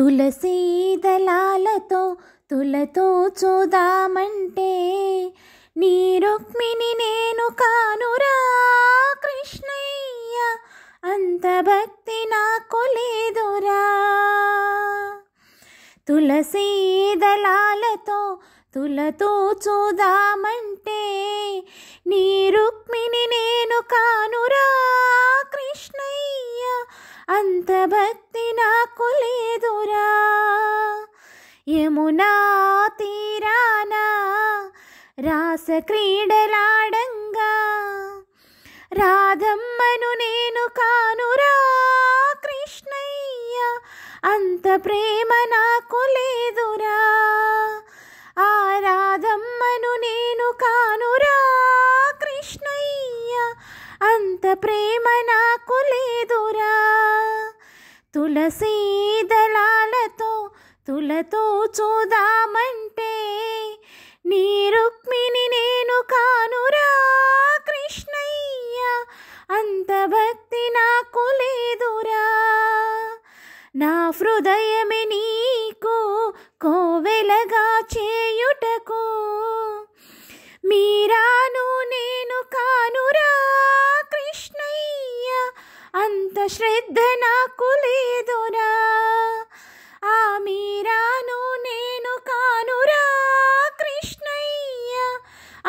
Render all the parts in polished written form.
తులసీ దళాలతో తులతో చూదామంటే నీ రుక్మిణి నేను కానురా కృష్ణయ్య, అంత భక్తి నాకు లేదురా. తులసీ దళాలతో తులతో చూదామంటే నీ రుక్మిణి నేను కానురా కృష్ణయ్య, అంత భక్తి నాకు లేదురా. యమునా తీరాన రాస క్రీడలాడంగా రాధమ్మను నేను కానురా కృష్ణయ్య, అంత ప్రేమ నాకు లేదురా. ఆ రాధమ్మను నేను కానురా కృష్ణయ్య, అంత ప్రేమ నాకు లేదురా. తులసీ దళాలతో తులతో చూదామంటే నీ రుక్మిణి నేను కానురా కృష్ణయ్య, అంత భక్తి నాకు లేదురా. నా హృదయమే నీకు కోవెలగా చేయుటకు మీరాను నేను కానురా కృష్ణయ్య, అంత శ్రద్ధ నాకు లేదురా. ఆ మీరాను నేను కానురా కృష్ణయ్య,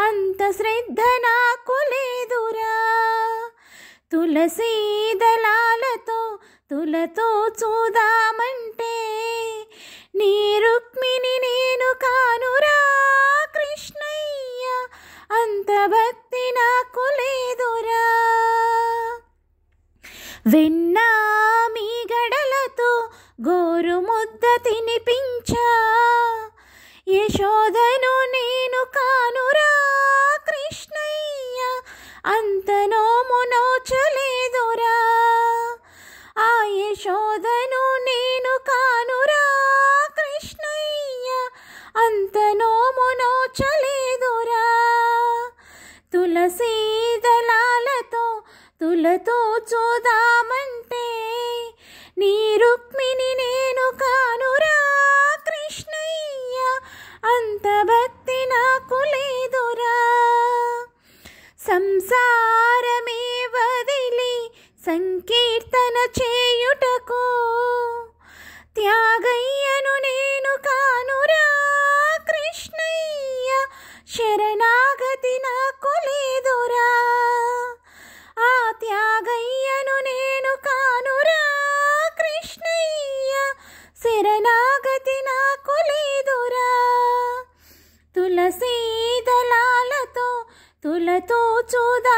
అంత శ్రద్ధ నాకు లేదురా. తులసీ దళాలతో తులతో చూదామంటే నీ రుక్మిణి నేను కానురా కృష్ణయ్య, అంత భక్తి నాకు లేదురా. వెన్న మీ గడలతో గోరు ముద్ద తినిపించా యశోదను నేను కానురా కృష్ణయ్య, అంత నోము నోచలేదురా. ఆ యశోదను నేను కానురా కృష్ణయ్య, అంత నోము నోచలేదురా. తులసీ దళాలతో తులతో చూదామంటే నీ రుక్మిణి నేను కానురా కృష్ణయ్య, అంత భక్తి నాకు లేదురా. సంసారమే వదిలి సంకీర్తన చేయుటకు త్యాగయ్యను నేను కానురా కృష్ణయ్య, శరణాగతి నాకు లేదురా. ఆ త్యాగయ్యను నేను కానురా కృష్ణయ్య, శరణాగతి నాకు లేదురా. తులసీ దళాలతో తులతో చూదా